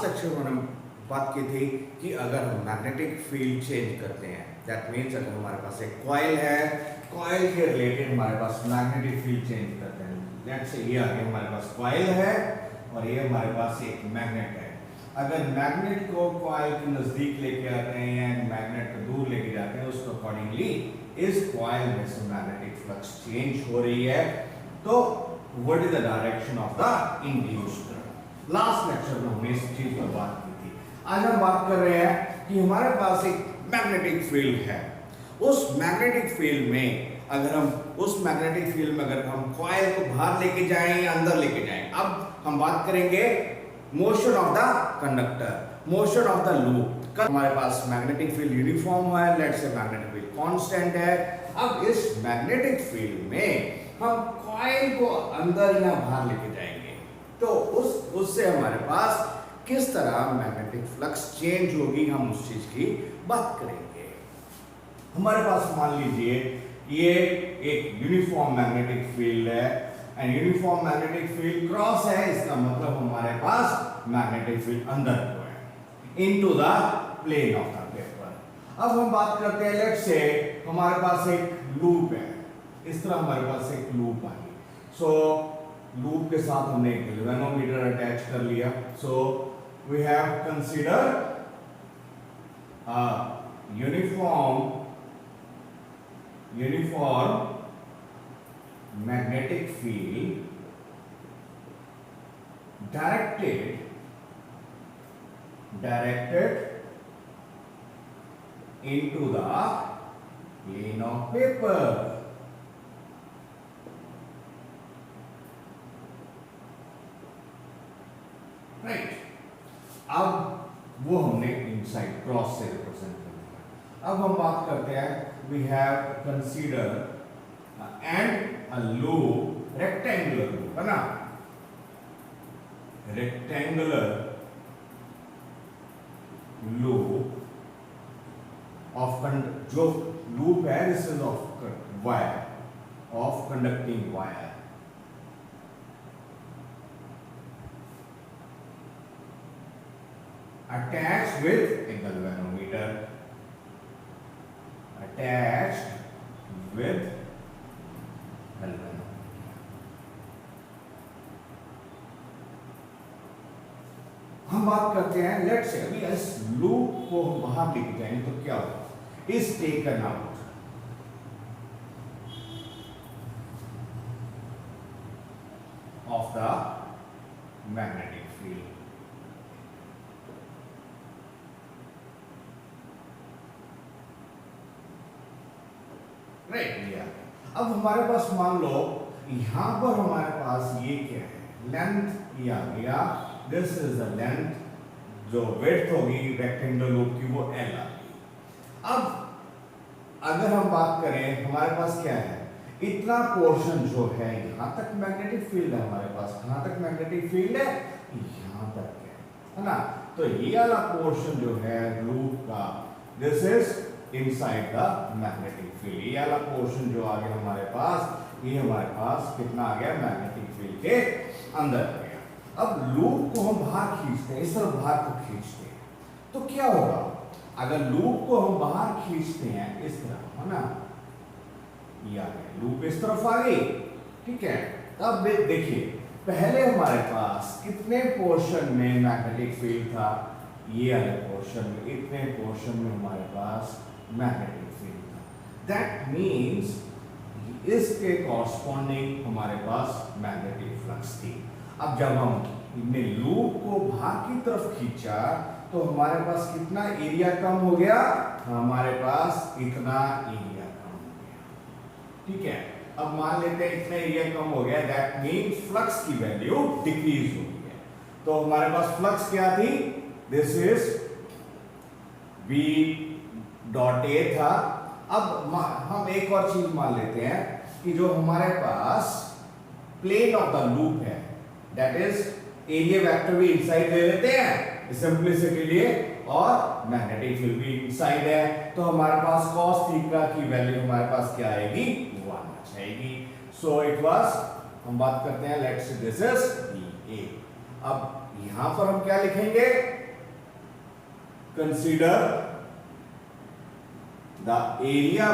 Last lecture में हम बात की थी कि अगर हम मैग्नेटिक फील्ड चेंज करते हैं, दैट मीन्स अगर हमारे पास एक कॉइल है, कॉइल के रिलेटेड हमारे पास मैग्नेटिक फील्ड चेंज करते हैं। लेट्स से ये आगे हमारे पास कॉइल है और ये हमारे पास एक मैग्नेट है। अगर मैग्नेट को कॉइल के नजदीक लेके आते हैं या मैग्नेट को दूर लेके जाते हैं, उसको अकॉर्डिंगली इस कॉइल में से मैग्नेटिक फ्लक्स चेंज हो रही है। तो what is the direction of the induced current? Last lecture में हमने इस चीज पर बात की थी। आज हम बात कर रहे हैं कि हमारे पास एक मैग्नेटिक फील्ड है। उस मैग्नेटिक फील्ड में अगर हम कॉइल को बाहर लेके जाएं या अंदर लेके जाएं। अब हम बात करेंगे motion of the conductor, motion of the loop. हमारे पास मैग्नेटिक फील्ड यूनिफॉर्म है, let's say magnetic field constant है। अब इस मैग्नेटिक फील्ड में हम कॉइल को अंदर या बाहर लेके जाएंगे, तो उससे हमारे पास किस तरह मैग्नेटिक फ्लक्स चेंज होगी, हम उस चीज की बात करेंगे। हमारे पास मान लीजिए ये एक यूनिफॉर्म मैग्नेटिक फील्ड है and uniform magnetic field cross है, इसका मतलब हमारे पास मैग्नेटिक फील्ड अंदर को है into the plane of the paper. अब हम बात करते हैं, लेट्स से हमारे पास एक लूप है, इस तरह हमारे पास एक लूप आई। सो लूप के साथ हमने एक गैल्वेनोमीटर अटैच कर लिया। So we have consider uniform magnetic field directed into the plane of paper. Right, अब वो हमने इनसाइड क्रॉस से रिप्रेजेंट कर दिया। अब हम बात करते हैं, we have consider and a loop, rectangular loop है ना, रेक्टेंगुलर लूप ऑफ जो लूप है, this is of wire, of conducting wire. Attached with a galvanometer, attached with galvanometer। हम बात करते हैं, लेट्स से अभी इस लूप को हम बाहर लेके जाएंगे तो क्या होगा, is taken out of the magnetic field. Right लिया। अब हमारे पास मान लो यहां पर हमारे पास ये क्या है, लेंथ ये आ गया, दिस इज द लेंथ, जो विड्थ होगी रेक्टेंगुलर लूप की वो L आ गई। अब अगर हम बात करें, हमारे पास क्या है, इतना पोर्शन जो है यहां तक मैग्नेटिक फील्ड है, हमारे पास कहां तक मैग्नेटिक फील्ड है, यहां तक है ना। तो ये वाला पोर्शन जो है लूप का, this is inside the magnetic field. ये वाला पोर्शन जो आ गया हमारे पास, ये हमारे पास कितना आ गया, मैग्नेटिक फील्ड के अंदर आ गया। अब लूप को हम बाहर खींचते हैं, इस तरफ बाहर को खींचते हैं, तो क्या होगा, अगर लूप को हम बाहर खींचते हैं इस तरह, है ना, ये आ गया लूप इस तरफ आ गई, ठीक है। तब देखिए पहले हमारे पास कितने पोर्शन में मैग्नेटिक फील्ड था, ये वाले पोर्शन में, इतने पोर्शन में हमारे पास मैग्नेटिक फील्ड था। दैट मीन्स इसके कॉरस्पॉन्डिंग हमारे पास मैग्नेटिक फ्लक्स थी। अब जब हमने लूप को बाहर की तरफ खींचा तो हमारे पास कितना एरिया कम हो गया, हमारे पास इतना एरिया कम हो गया, ठीक है। अब मान लेते हैं इतना एरिया कम हो गया, दैट मीन्स फ्लक्स की वैल्यू डिक्रीज हो गई है। तो हमारे पास फ्लक्स क्या थी, this is V dot A था। अब हम एक और चीज मान लेते हैं कि जो हमारे पास प्लेन ऑफ द लूप है, दैट इज एरिया वेक्टर भी इनसाइड ले लेते हैं सिंपलिसिटी लिए, और मैग्नेटिक फील्ड भी इनसाइड है, तो हमारे पास cos थीटा की वैल्यू हमारे पास क्या आएगी, 1 आ जाएगी। सो इट वाज, हम बात करते हैं, let's say this is A। अब यहां पर हम क्या लिखेंगे, consider the area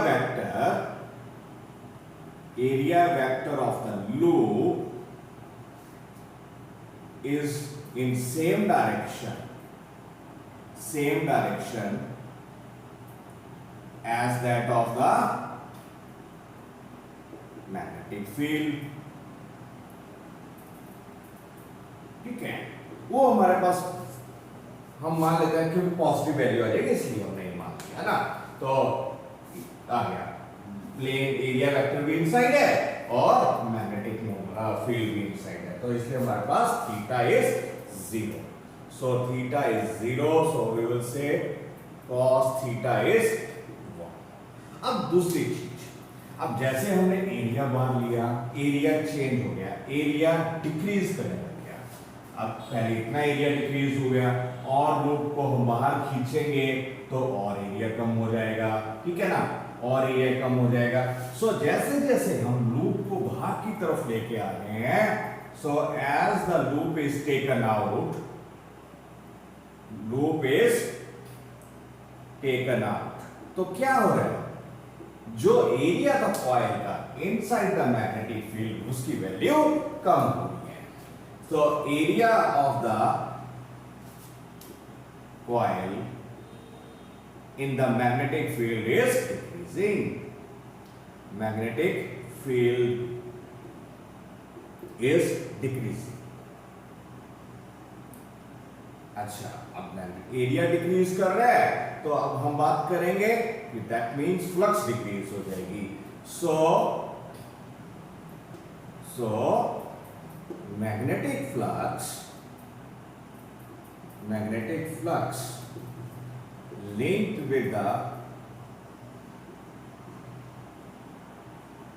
vector of the loop is in same direction as that of the magnetic field. ठीक है, वो हमारे पास हम मान लेते हैं कि पॉजिटिव वैल्यू आ जाएगी, इसलिए हमने ये मान लिया ना। तो आ गया प्लेन एरिया वेक्टर भी इनसाइड है और मैग्नेटिक फील्ड भी इनसाइड है, तो इसलिए हमारे पास theta is 0. So theta is 0, so we will say cos theta is 1. अब दूसरी चीज, अब जैसे हमने एरिया मान लिया, एरिया चेंज हो गया, एरिया डिक्रीज करने लग गया। अब पहले इतना एरिया डिक्रीज हो गया और लूप को हम बाहर खींचेंगे तो और एरिया कम हो जाएगा, ठीक है ना, और एरिया कम हो जाएगा। सो जैसे जैसे हम लूप को बाहर की तरफ लेके आ रहे हैं, so as the loop is taken out, तो क्या हो रहा है, जो एरिया था कॉइल का इनसाइड द मैग्नेटिक फील्ड, उसकी वैल्यू कम हो रही है। तो area of the coil in the magnetic field is decreasing. Magnetic field is decreasing. अच्छा, अब एरिया डिक्रीज कर रहा है, तो अब हम बात करेंगे कि दैट मीन्स फ्लक्स डिक्रीज हो जाएगी। So magnetic flux linked with the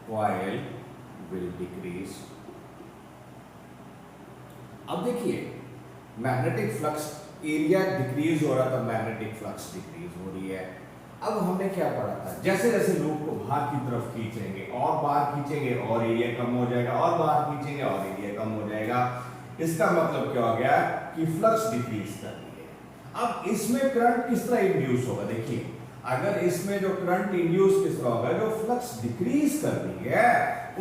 coil will decrease. अब देखिए, मैग्नेटिक फ्लक्स एरिया डिक्रीज हो रहा था, मैग्नेटिक फ्लक्स डिक्रीज हो रही है। अब हमने क्या पढ़ा था, जैसे जैसे लूप को बाहर की तरफ खींचेंगे और बाहर खींचेंगे और एरिया कम हो जाएगा, और बाहर खींचेंगे और एरिया कम हो जाएगा। इसका मतलब क्या हो गया कि फ्लक्स डिक्रीज कर रही है। अब इसमें करंट किस तरह इंड्यूस होगा, देखिए, अगर इसमें जो करंट इंड्यूस किस तरह होगा, जो फ्लक्स डिक्रीज कर रही है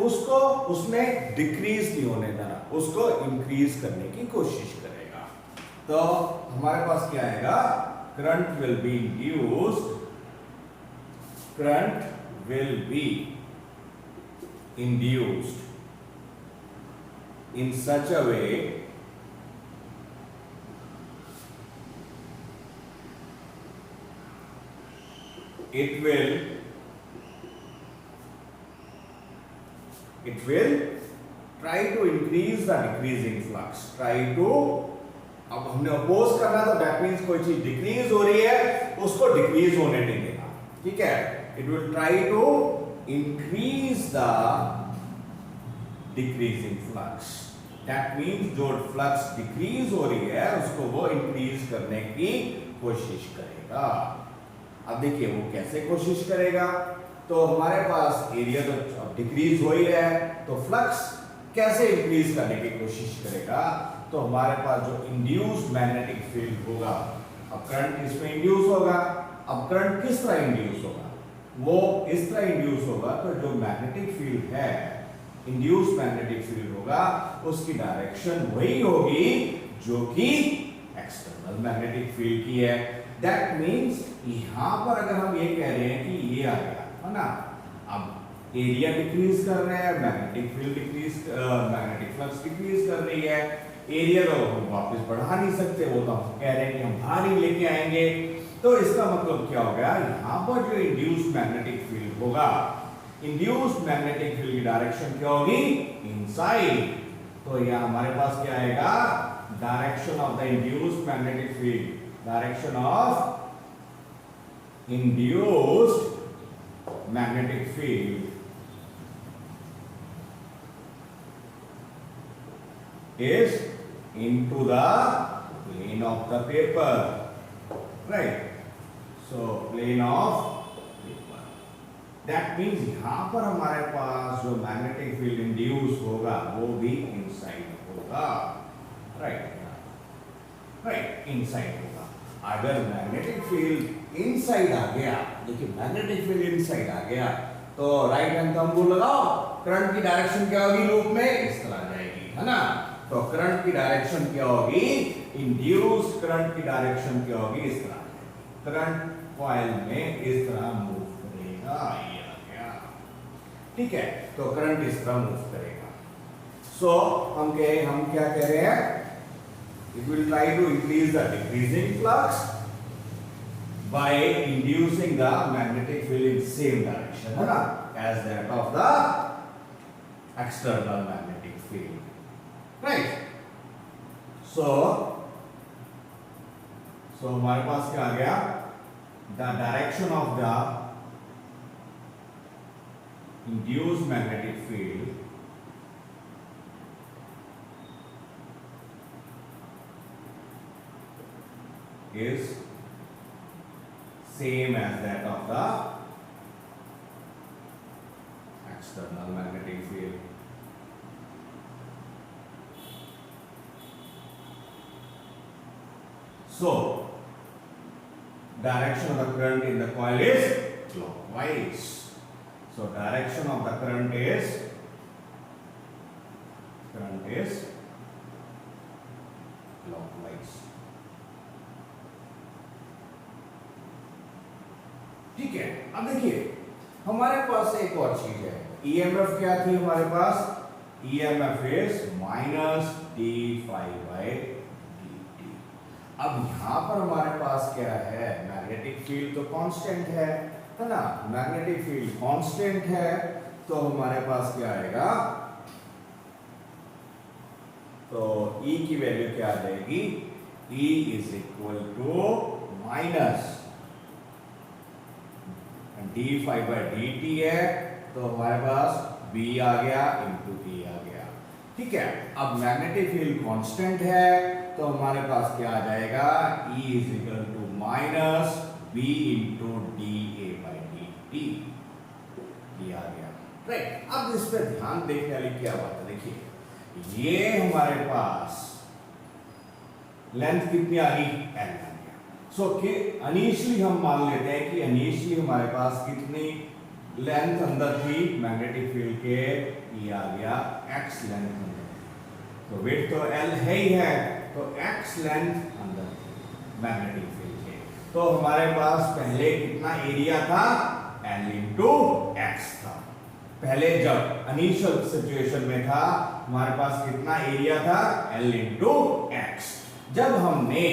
उसको उसने डिक्रीज नहीं होने देना, उसको इंक्रीज करने की कोशिश करेगा। तो हमारे पास क्या आएगा, current will be induced in such a way it will try to increase the decreasing flux, अब हमने अपोज करना, तो दैट मींस कोई चीज डिक्रीज हो रही है उसको डिक्रीज होने नहीं देना, ठीक है। It will try to increase the decreasing flux, that means जो फ्लक्स डिक्रीज हो रही है उसको वो इंक्रीज करने की कोशिश करेगा। अब देखिए वो कैसे कोशिश करेगा, तो हमारे पास एरिया तो अब डिक्रीज हो ही रहा है, तो फ्लक्स कैसे इंक्रीज करने की कोशिश करेगा, तो हमारे पास जो इंड्यूस्ड मैग्नेटिक फील्ड होगा, अब करंट इसमें इंड्यूस होगा। अब करंट किस तरह इंड्यूस होगा, वो इस तरह इंड्यूस होगा, तो जो मैग्नेटिक फील्ड है, इंड्यूस्ड मैग्नेटिक फील्ड होगा, उसकी डायरेक्शन वही होगी जो कि एक्सटर्नल मैग्नेटिक फील्ड की है। दैट मींस यहां पर अगर हम ये कह रहे हैं कि ये आ गया है ना, अब एरिया डिक्रीज कर रहा है, मैग्नेटिक फ्लक्स डिक्रीज कर रही है, एरिया तो हम वापस बढ़ा नहीं सकते, वो तो हम कह रहे हैं कि हम बाहर ही लेके आएंगे। तो इसका मतलब क्या हो गया, यहां पर जो इंड्यूस्ड मैग्नेटिक फील्ड होगा, इंड्यूस्ड मैग्नेटिक फील्ड की डायरेक्शन क्या होगी, इनसाइड। तो यहां हमारे पास क्या आएगा, direction of the induced magnetic field, direction of induced magnetic field is into the plane of the paper, right? So plane of paper, that means यहाँ पर हमारे पास जो मैग्नेटिक फील्ड इंड्यूस होगा वो भी इनसाइड होगा, राइट। राइट, इनसाइड होगा। अगर मैग्नेटिक फील्ड इनसाइड आ गया, देखिए मैग्नेटिक फील्ड इनसाइड आ गया तो राइट हैंड थंब रूल लगाओ, करंट की डायरेक्शन क्या होगी लूप में, इस तरह जाएगी, है ना। तो करंट की डायरेक्शन क्या होगी, इंड्यूस्ड करंट की डायरेक्शन क्या होगी, इस तरह जाएगी। करंट कॉइल में इस तरह मूव करेगा, ये आ गया, ठीक है। तो करंट इस तरह मूव करेगा। सो हम क्या कह रहे हैं, it will try to increase the decreasing flux by inducing the magnetic field in same direction, है ना, as that of the external magnetic field, right? So हमारे पास क्या आ गया, the direction of the induced magnetic field is same as that of the external magnetic field. So direction of the current in the coil is clockwise. So direction of the current is clockwise. ठीक है। अब देखिए हमारे पास एक और चीज है, EMF क्या थी हमारे पास, EMF is minus d phi by d. अब यहां पर हमारे पास क्या है, मैग्नेटिक फील्ड तो कांस्टेंट है ना, मैग्नेटिक फील्ड कांस्टेंट है, तो हमारे पास क्या आएगा, तो E की वैल्यू क्या आ जाएगी, E is equal to minus d phi by d t है, तो हमारे पास B आ गया इंटू E आ गया, ठीक है। अब मैग्नेटिक फील्ड कांस्टेंट है तो हमारे पास क्या आ जाएगा, E is equal to minus B into d a by d t, ये आ गया, राइट। अब इस पर ध्यान देखने वाली क्या बात है, देखिए ये हमारे पास लेंथ कितनी आ गई, L आ गया। सो कि इनिशियली हम मान लेते हैं कि इनिशियली हमारे पास कितनी लेंथ अंदर थी मैग्नेटिक फील्ड के, ये आ गया x लेंथ अंदर, तो वेट तो L है ही है, तो x लेंथ अंदर मैग्नेटिक फील्ड के, तो हमारे पास पहले कितना एरिया था, L इंटू x था। पहले जब इनिशियल सिचुएशन में था हमारे पास कितना एरिया था, L इंटू x। जब हमने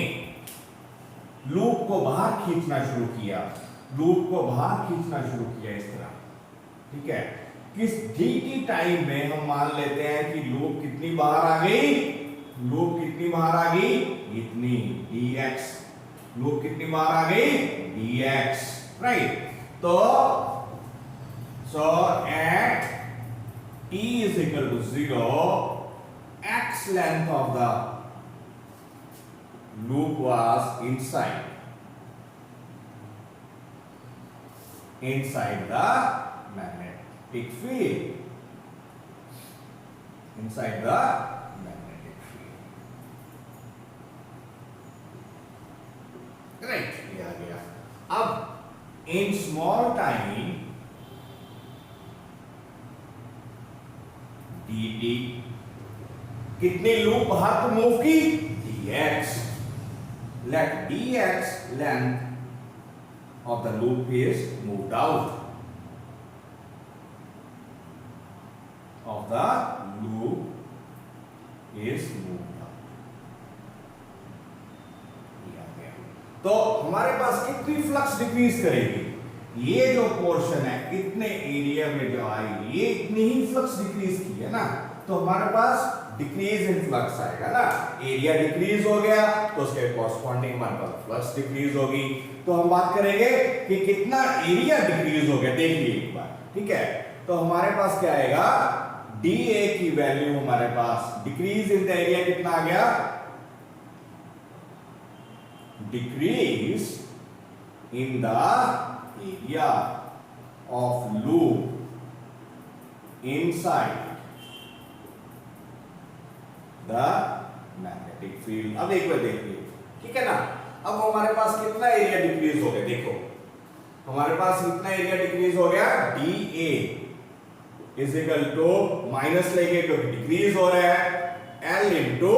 लूप को बाहर खींचना शुरू किया, इस तरह, ठीक है, किस dt टाइम में हम मान लेते हैं कि लूप कितनी बाहर आ गई, इतनी dx, लूप कितनी बाहर आ गई, dx, राइट। तो so at t is equal to 0, x length of the loop was inside the magnetic field, right, ये आ गया। अब in small time dt कितनी लूप बाहर को मूव की, dx, let dx length of the loop is moved out तो हमारे पास कितनी फ्लक्स डिक्रीज करेगी, ये जो पोर्शन है इतने एरिया में जो आई, ये इतनी ही फ्लक्स डिक्रीज की है ना, तो हमारे पास डिक्रीज इन फ्लक्स आएगा ना, एरिया डिक्रीज हो गया तो उसके कॉरस्पॉन्डिंग हमारे पास फ्लक्स डिक्रीज होगी। तो हम बात करेंगे कि कितना एरिया डिक्रीज हो गया, देखिए एक बार, ठीक है। तो हमारे पास क्या आएगा, dA की वैल्यू हमारे पास डिक्रीज इन द एरिया कितना आ गया, decrease in the area of loop inside the magnetic field. अब एक बार देखिए, ठीक है ना। अब हमारे पास कितना एरिया डिक्रीज हो गया, देखो हमारे पास कितना एरिया डिक्रीज हो गया, d a is equal to minus लेंगे क्योंकि डिक्रीज हो रहा है, एल इंटू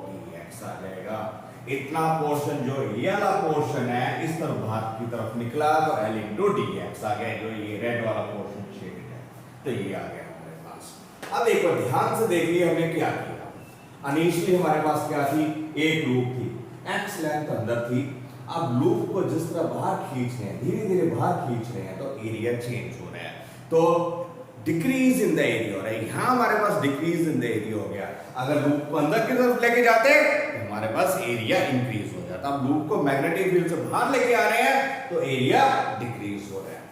डी एक्स आ जाएगा। इतना पोर्शन जो ये वाला पोर्शन है इस तरफ बाहर की तरफ निकला तो एल इंटू डी एक्स आ गया, जो ये रेड वाला पोर्शन शेडेड है तो ये आ गया हमारे पास। अब एक बार ध्यान से देखिए हमने क्या किया। इनिशियली हमारे पास क्या थी, एक लूप थी, एक्स लेंथ अंदर थी। अब लूप को जिस तरह बाहर खींच रहे हैं, धीरे धीरे बाहर खींच रहे हैं तो एरिया चेंज हो रहा है, तो डिक्रीज इन द एरिया हो रहा है। यहां हमारे पास डिक्रीज इन द एरिया हो गया। अगर लूप को अंदर की तरफ लेके जाते तो हमारे पास एरिया इंक्रीज हो जाता। अब लूप को मैग्नेटिक फील्ड से बाहर लेके आ रहे हैं तो एरिया डिक्रीज हो रहा है।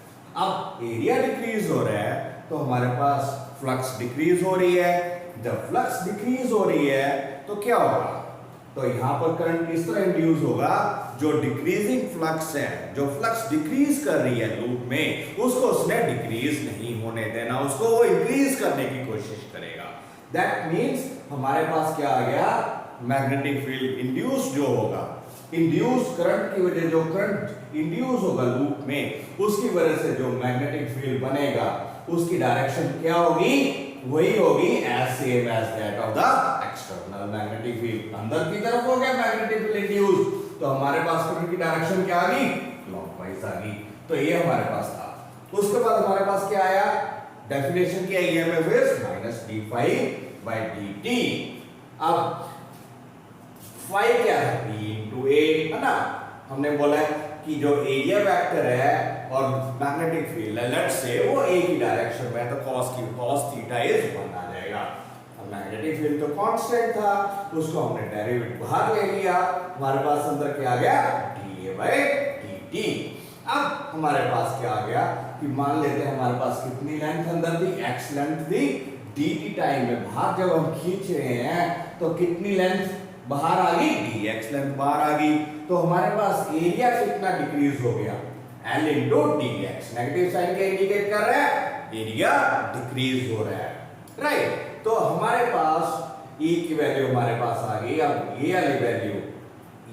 अब एरिया डिक्रीज हो रहा है तो हमारे पास फ्लक्स डिक्रीज हो रही है। जब फ्लक्स डिक्रीज हो रही है तो क्या होगा, तो यहां पर करंट इस तरह इंड्यूस होगा, जो डिक्रीजिंग फ्लक्स है, जो फ्लक्स डिक्रीज कर रही है लूप में, उसको उसने डिक्रीज नहीं होने देना, उसको वो इंक्रीज करने की कोशिश करेगा। दैट मींस हमारे पास क्या आ गया, मैग्नेटिक फील्ड इंड्यूस जो होगा, इंड्यूस करंट की वजह, जो करंट इंड्यूस होगा लूप में, उसकी वजह से जो मैग्नेटिक फील्ड बनेगा उसकी डायरेक्शन क्या होगी, वही होगी as same as that of the external magnetic field. अंदर की तरफ हो गया मैग्नेटिक फील्ड इंड्यूस, तो हमारे पास करंट की डायरेक्शन क्या आ गई, क्लॉकवाइज आ गई। तो ये हमारे पास था। उसके बाद हमारे पास क्या आया, डेफिनेशन क्या, EMF is minus d phi by d t. अब फाई क्या है, बी इंटू ए, है ना। हमने बोला है कि जो एरिया वेक्टर है और मैग्नेटिक फील्ड है, लेट्स से वो एक ही डायरेक्शन में है, तो cos थीटा इज 1 आ जाएगा। अब मैग्नेटिक फील्ड तो कांस्टेंट था, उसको हमने डेरिवेटिव बाहर ले लिया, हमारे पास अंदर क्या आ गया, dA बाय dt। अब हमारे पास क्या आ गया कि मान लेते हैं हमारे पास कितनी लेंथ अंदर थी, x लेंथ थी, dt टाइम में बाहर जब हम खींच रहे हैं तो कितनी लेंथ बाहर आ गई, dx लेंथ बाहर आ गई, तो हमारे पास एरिया कितना डिक्रीज हो गया, L into dx। Negative sign क्या इंडिकेट कर रहा है, एरिया डिक्रीज हो रहा है, राइट। तो हमारे पास E की वैल्यू हमारे पास आ गई। अब ये वाली वैल्यू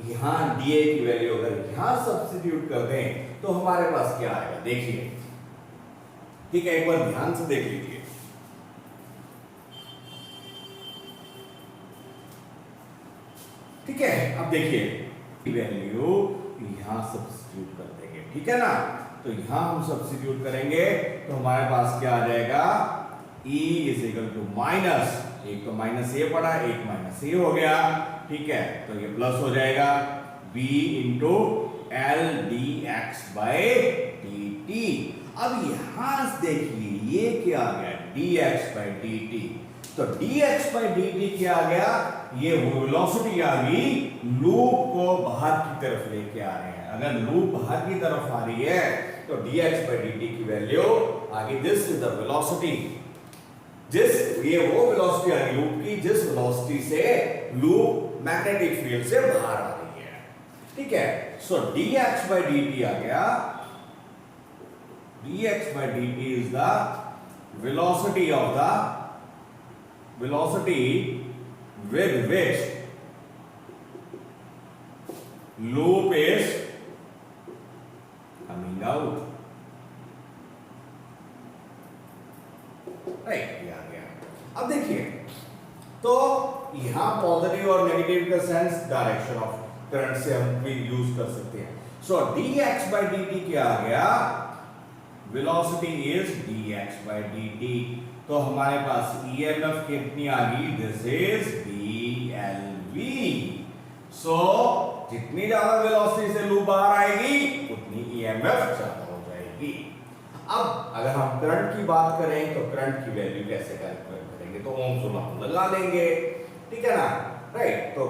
यहां dA की वैल्यू अगर यहां सब्स्टिट्यूट कर दें तो हमारे पास क्या आएगा, देखिए, ठीक है, एक बार ध्यान से देख लीजिए। ठीक है, अब देखिए वैल्यू यहां सब्स्टिट्यूट कर देंगे, ठीक है ना। तो यहां हम सब्स्टिट्यूट करेंगे तो हमारे पास क्या आ जाएगा, E is equal to minus, एक तो माइनस ए पड़ा, एक माइनस ए हो गया, ठीक है, तो ये प्लस हो जाएगा B into L d x by d t. अब यहां देखिए ये क्या आ गया, d x by d t. तो dx by dt क्या आ गया, ये वेलोसिटी आ गई, लूप को बाहर की तरफ लेके आ रहे हैं। अगर लूप बाहर की तरफ आ रही है तो dx by dt की वैल्यू आ गई, दिस इज द वेलोसिटी, ये वो वेलोसिटी आ गई लूप की जिस वेलोसिटी से लूप मैग्नेटिक फील्ड से बाहर आ रही है, ठीक है। सो dx by dt आ गया, dx by dt is the velocity of the velocity with which loop is coming out, right, ये आ गया। अब देखिए तो यहां पॉजिटिव और नेगेटिव का सेंस डायरेक्शन ऑफ करंट से हम भी यूज कर सकते हैं। सो dx by dt क्या आ गया, velocity is dx by dt। तो हमारे पास EMF कितनी आ गई, दिस इज BLV। सो जितनी ज्यादा वेलोसिटी से लूप बाहर आएगी उतनी EMF ज्यादा हो जाएगी। अब अगर हम करंट की बात करें तो करंट की वैल्यू कैसे कैलकुलेट करेंगे, तो ओम्स लॉ लगा लेंगे, ठीक है ना, राइट। तो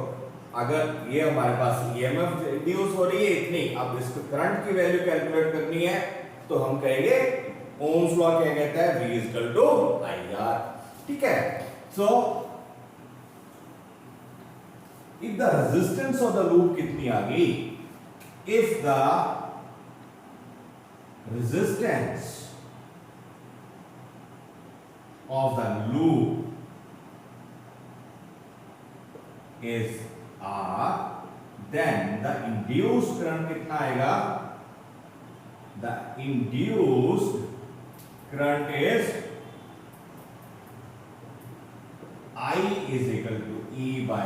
अगर ये हमारे पास EMF इंड्यूस हो रही है इतनी, अब इसको करंट की वैल्यू कैलकुलेट करनी है तो हम कहेंगे ओम्स लॉ क्या कहता है, V is equal to IR, ठीक है। सो if the resistance of the loop कितनी आ गई, if the resistance of the loop is R, then the induced current कितना आएगा, the induced current is I is equal to E by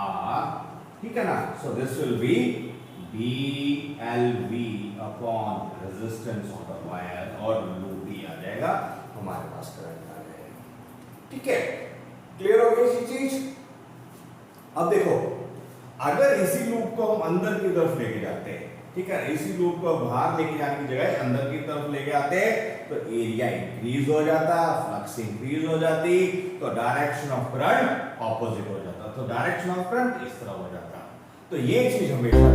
R, ठीक है ना। So this will be BLV upon resistance of the wire, और loop भी आ जाएगा, हमारे पास current आ जाएगा, ठीक है। क्लियर हो गई इसी चीज। अब देखो, अगर इसी लूप को हम अंदर की तरफ लेके जाते हैं, ठीक है, इसी लूप को बाहर लेके जाने की जगह अंदर की तरफ लेके आते तो एरिया इंक्रीज हो जाता, फ्लक्स इंक्रीज हो जाती, तो डायरेक्शन ऑफ करंट ऑपोजिट हो जाता, तो डायरेक्शन ऑफ करंट इस तरह हो जाता। तो ये चीज हमेशा